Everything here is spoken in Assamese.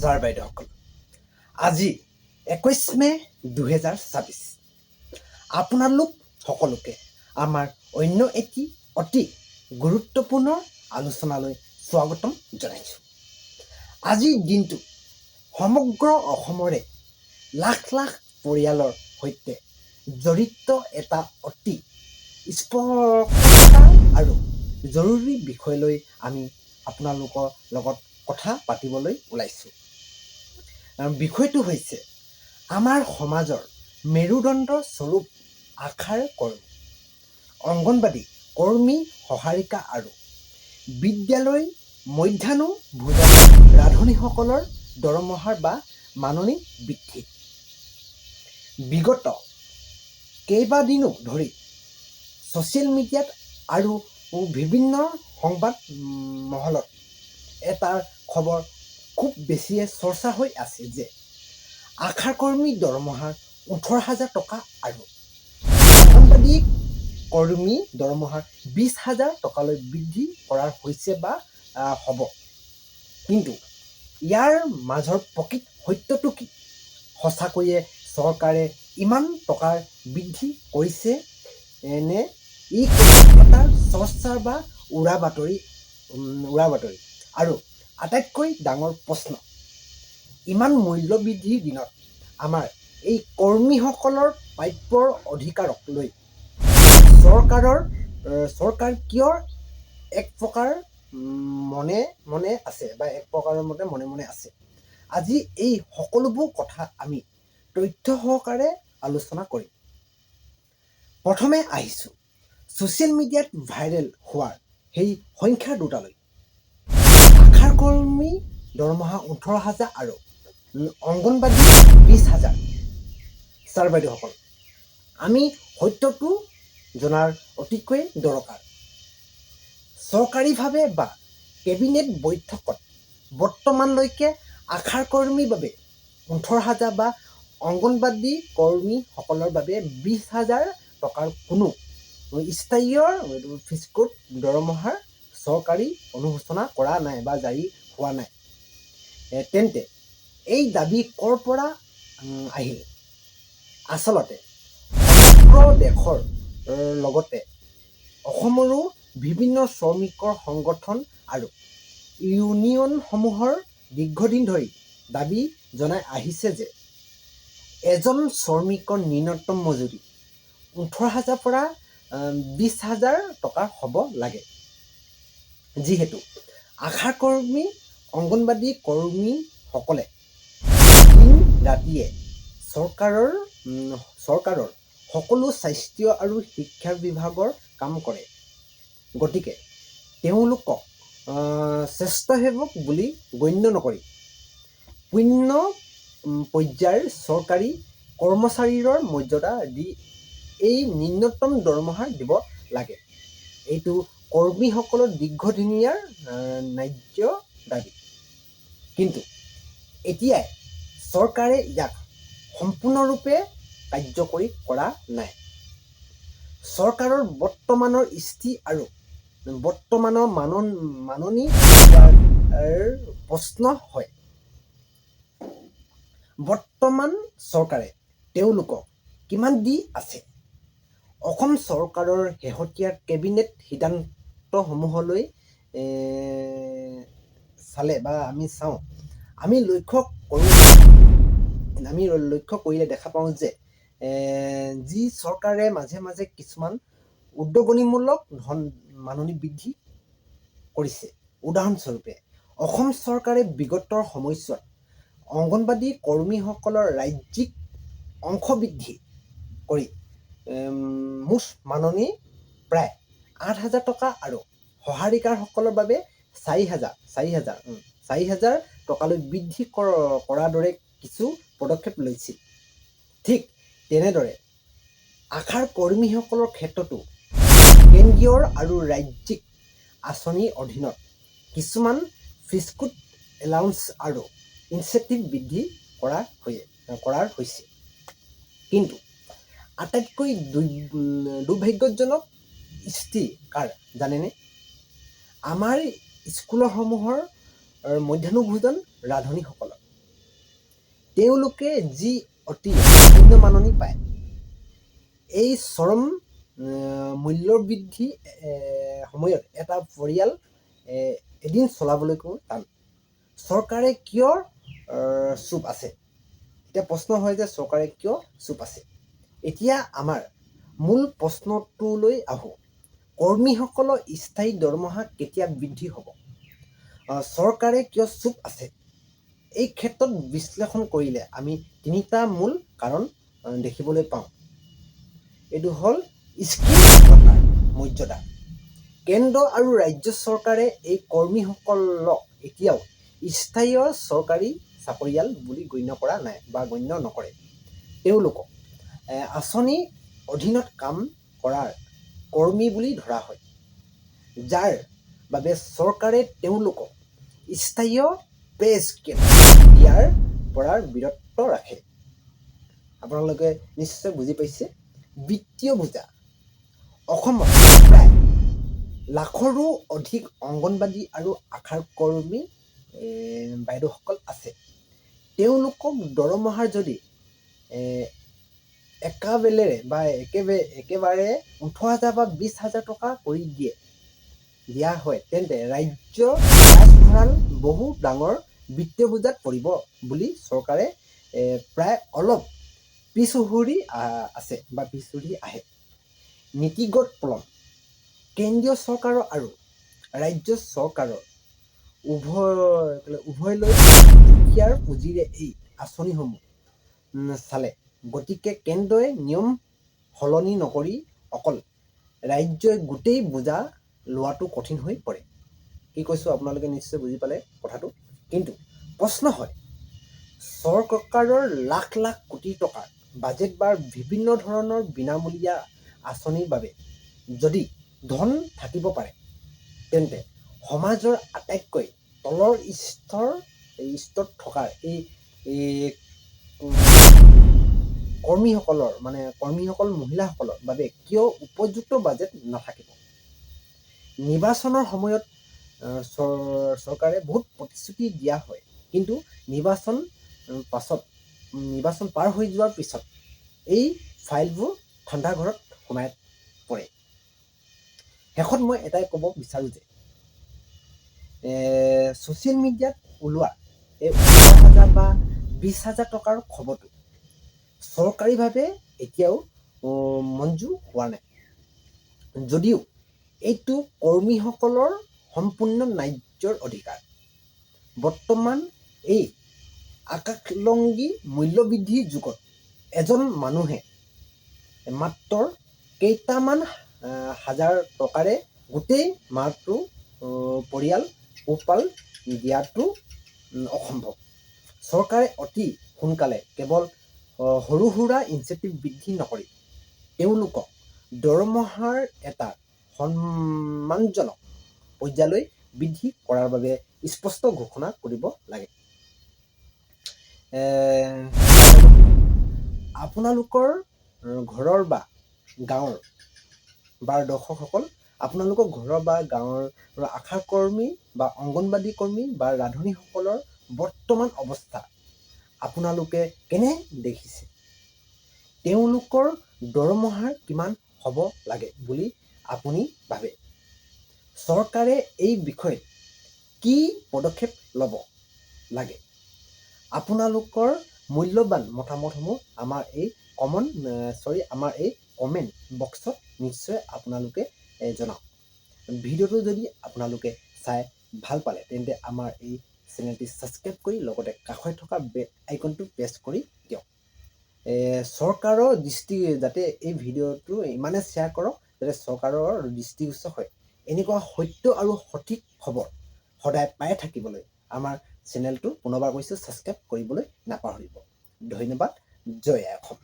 ছাৰ বাইদেউসকল, আজি 21 মে 2024 আপোনালোক সকলোকে আমাৰ অন্য এটি অতি গুৰুত্বপূৰ্ণ আলোচনালৈ স্বাগতম জনাইছোঁ। আজিৰ দিনটো সমগ্ৰ অসমৰে লাখ লাখ পৰিয়ালৰ সৈতে জড়িত এটা অতি স্পৰ্শকাতৰ আৰু জৰুৰী বিষয়লৈ আমি আপোনালোকৰ লগত কথা পাতিবলৈ ওলাইছোঁ। বিষয়টো হৈছে আমাৰ সমাজৰ মেৰুদণ্ড স্বৰূপ আশাৰ কৰ্মী, অংগনবাদী কৰ্মী, সহায়িকা আৰু বিদ্যালয় মধ্যাহ্ন ভোজন ৰান্ধনীসকলৰ দৰমহাৰ বা মাননি বৃদ্ধি। বিগত কেইবাদিনো ধৰি ছ'চিয়েল মিডিয়াত আৰু বিভিন্ন সংবাদ মহলত এটা খবৰ খুব বেছিয়ে চৰ্চা হৈ আছে যে আশা কৰ্মীৰ দৰমহাৰ 18,000 টকা আৰু অংগনবাদী কৰ্মীৰ দৰমহাৰ 20,000 টকালৈ বৃদ্ধি কৰা হৈছে বা হ'ব। কিন্তু ইয়াৰ মাজৰ প্ৰকৃত সত্যটো কি? সঁচাকৈয়ে চৰকাৰে ইমান টকাৰ বৃদ্ধি কৰিছে নে ই এটা চৰ্চা বা উৰা বাতৰি? আৰু আটাইতকৈ ডাঙৰ প্ৰশ্ন, ইমান মূল্য বৃদ্ধিৰ দিনত আমাৰ এই কৰ্মীসকলৰ প্ৰাপ্যৰ অধিকাৰক লৈ চৰকাৰ কিয় এক প্ৰকাৰ মনে মনে আছে? আজি এই সকলোবোৰ কথা আমি তথ্য সহকাৰে আলোচনা কৰিম। প্ৰথমে আহিছোঁ ছ'চিয়েল মিডিয়াত ভাইৰেল হোৱাৰ সেই সংখ্যা দুটালৈ। আশা কৰ্মী দৰমহা 18,000 আৰু অংগনবাদী 20,000। ছাৰ বাইদেউসকল, আমি সত্যটো জনাৰ অতিকৈ দৰকাৰ। চৰকাৰীভাৱে বা কেবিনেট বৈঠকত বৰ্তমানলৈকে আশা কৰ্মীৰ বাবে 18,000 বা অংগনবাদী কৰ্মীসকলৰ বাবে 20,000 টকাৰ কোনো স্থায়ী ফিক্সড দৰমহাৰ চৰকাৰী অনুসূচনা কৰা নাই বা জাৰি হোৱা নাই। তেন্তে এই দাবী ক'ৰ পৰা আহিল? আচলতে সমগ্ৰ দেশৰ লগতে অসমৰো বিভিন্ন শ্ৰমিকৰ সংগঠন আৰু ইউনিয়নসমূহৰ দীৰ্ঘদিন ধৰি দাবী জনাই আহিছে যে এজন শ্ৰমিকৰ ন্যূনতম মজুৰি 18,000 পৰা 20,000 টকা হ'ব লাগে। যিহেতু আশা কৰ্মী, অংগনবাদী কৰ্মীসকলে দিন ৰাতিয়ে চৰকাৰৰ সকলো স্বাস্থ্য আৰু শিক্ষা বিভাগৰ কাম কৰে, গতিকে তেওঁলোকক স্বেচ্ছাসেৱক বুলি গণ্য নকৰি পূৰ্ণ পৰ্যায়ৰ চৰকাৰী কৰ্মচাৰীৰ মৰ্যাদা দি এই ন্যূনতম দৰমহা দিব লাগে। এইটো কৰ্মীসকলৰ দীৰ্ঘদিনীয়া ন্যায্য দাবী। কিন্তু এতিয়াই চৰকাৰে ইয়াক সম্পূৰ্ণৰূপে কাৰ্যকৰী কৰা নাই। চৰকাৰৰ বৰ্তমানৰ স্থিতি আৰু বৰ্তমানৰ মাননি প্ৰশ্ন হয়, বৰ্তমান চৰকাৰে তেওঁলোকক কিমান দি আছে? অসম চৰকাৰৰ শেহতীয়া কেবিনেট সিদ্ধান্তসমূহলৈ চালে বা আমি লক্ষ্য কৰিলে দেখা পাওঁ যে যি চৰকাৰে মাজে মাজে কিছুমান উদগনিমূলক মাননি বৃদ্ধি কৰিছে। উদাহৰণস্বৰূপে অসম চৰকাৰে বিগত সময়ছোৱাত অংগনবাদী কৰ্মীসকলৰ ৰাজ্যিক অংশ বৃদ্ধি কৰি মুঠ মাননি প্ৰায় 8,000 টকা আৰু সহায়িকাসকলৰ বাবে 4,000 টকালৈ বৃদ্ধি কৰাৰ দৰে কিছু পদক্ষেপ লৈছিল। ঠিক তেনেদৰে আশাৰ কৰ্মীসকলৰ ক্ষেত্ৰতো কেন্দ্ৰীয় আৰু ৰাজ্যিক আঁচনিৰ অধীনত কিছুমান ফিক্সড এলাউন্স আৰু ইনচেণ্টিভ বৃদ্ধি কৰা হৈছে। কিন্তু আটাইতকৈ দুৰ্ভাগ্যজনক স্থিতি কাৰ জানেনে? আমাৰ স্কুলসমূহৰ মধ্যাহ্ন ভোজন ৰান্ধনীসকলৰ। তেওঁলোকে যি অতি নিম্নমাননি পায়। এই চৰম মূল্যৰ বৃদ্ধি সময়ত এটা পৰিয়াল এদিন চলাবলৈকো টান। চৰকাৰে কিয় চুপ আছে? এতিয়া প্ৰশ্ন হয় যে চৰকাৰে কিয় চুপ আছে? এতিয়া আমাৰ মূল প্ৰশ্নটোলৈ আহোঁ। কৰ্মীসকলৰ স্থায়ী দৰমহা কেতিয়া বৃদ্ধি হ'ব? চৰকাৰে কিয় চুপ আছে? এই ক্ষেত্ৰত বিশ্লেষণ কৰিলে আমি তিনিটা মূল কাৰণ দেখিবলৈ পাওঁ। এইটো হ'ল স্কিল মৰ্যাদা। কেন্দ্ৰ আৰু ৰাজ্য চৰকাৰে এই কৰ্মীসকলক এতিয়াও স্থায়ী চৰকাৰী চাকৰিয়াল বুলি গণ্য কৰা নাই বা গণ্য নকৰে। তেওঁলোকক আঁচনিৰ অধীনত কাম কৰাৰ কৰ্মী বুলি ধৰা হয়, যাৰ বাবে চৰকাৰে তেওঁলোকক স্থায়ী পে স্কেল দিয়াৰ পৰা বিৰত ৰাখে। আপোনালোকে নিশ্চয় বুজি পাইছে। বিত্তীয় বোজা। অসমত প্ৰায় লাখৰো অধিক অংগনবাদী আৰু আশা কৰ্মী বাইদেউসকল আছে। তেওঁলোকক দৰমহাৰ যদি একাবেলেৰে বা একেবাৰে 18,000 বা 20,000 টকা কৰি দিয়া হয়, তেন্তে ৰাজ্য ৰাজভঁৰাল বহু ডাঙৰ বিত্তীয় বোজাত পৰিব বুলি চৰকাৰে প্ৰায় অলপ পিছহুৰি আছে বা পিছহুৰি আহে। নীতিগত পলম। কেন্দ্ৰীয় চৰকাৰৰ আৰু ৰাজ্য চৰকাৰৰ উভয়লৈ দুখীয়াৰ পুঁজিৰে এই আঁচনিসমূহ চালে। গতিকে কেন্দ্ৰই নিয়ম সলনি নকৰি অকল ৰাজ্যই গোটেই বোজা লোৱাটো কঠিন হৈ পৰে। কি কৈছোঁ আপোনালোকে নিশ্চয় বুজি পালে কথাটো। কিন্তু প্ৰশ্ন হয়, চৰকাৰৰ লাখ লাখ কোটি টকাৰ বাজেট বা বিভিন্ন ধৰণৰ বিনামূলীয়া আঁচনিৰ বাবে যদি ধন থাকিব পাৰে, তেন্তে সমাজৰ আটাইতকৈ তলৰ স্তৰত থকা এই কৰ্মীসকল মহিলাসকলৰ বাবে কিয় উপযুক্ত বাজেট নাথাকিব? নিৰ্বাচনৰ সময়ত চৰকাৰে বহুত প্ৰতিশ্ৰুতি দিয়া হয়, কিন্তু নিৰ্বাচন পাৰ হৈ যোৱাৰ পিছত এই ফাইলবোৰ ঠাণ্ডা ঘৰত সোমাই পৰে। শেষত মই এটাই ক'ব বিচাৰোঁ যে ছ'চিয়েল মিডিয়াত ওলোৱা এই 18,000 বা 20,000 টকাৰ খবৰটো চৰকাৰীভাৱে এতিয়াও মঞ্জুৰ হোৱা নাই। যদিও এইটো কৰ্মীসকলৰ সম্পূৰ্ণ ন্যায্যৰ অধিকাৰ। বৰ্তমান এই আকাশলংঘী মূল্যবৃদ্ধিৰ যুগত এজন মানুহে মাত্ৰ কেইটামান হাজাৰ টকাৰে গোটেই মাহটো পৰিয়াল পোহপাল দিয়াটো অসম্ভৱ। চৰকাৰে অতি সোনকালে কেৱল সৰু সুৰা ইনচেণ্টিভ বৃদ্ধি নকৰি তেওঁলোকক দৰমহাৰ এটা সন্মানজনক পৰ্যায়লৈ বৃদ্ধি কৰাৰ বাবে স্পষ্ট ঘোষণা কৰিব লাগে। আপোনালোকৰ ঘৰৰ বা গাঁৱৰ দৰ্শকসকল, আপোনালোকৰ ঘৰৰ বা গাঁৱৰ আশা কৰ্মী বা অংগনবাদী কৰ্মী বা ৰান্ধনীসকলৰ বৰ্তমান অৱস্থা আপোনালোকে কেনে দেখিছে? তেওঁলোকৰ দৰমহা কিমান হ'ব লাগে বুলি আপুনি ভাবে? চৰকাৰে এই বিষয়ত কি পদক্ষেপ ল'ব লাগে? আপোনালোকৰ মূল্যৱান মতামতসমূহ আমাৰ এই কমেণ্ট বক্সত নিশ্চয় আপোনালোকে জনাওক। ভিডিঅ'টো যদি আপোনালোকে চাই ভাল পালে, তেন্তে আমাৰ এই চেনেলটি ছাবস্ক্ৰাইব কৰি লগতে কাষত থকা বেল আইকনটো প্ৰেছ কৰি দিয়ক। চৰকাৰৰ যাতে এই ভিডিঅ'টো ইমানে শ্বেয়াৰ কৰক যাতে চৰকাৰৰ দৃষ্টিগোচৰ হয়। এনেকুৱা সত্য আৰু সঠিক খবৰ সদায় পাই থাকিবলৈ আমাৰ চেনেলটো পুনৰবাৰ কৈছোঁ ছাবস্ক্ৰাইব কৰিবলৈ নাপাহৰিব। ধন্যবাদ। জয় আই অসম।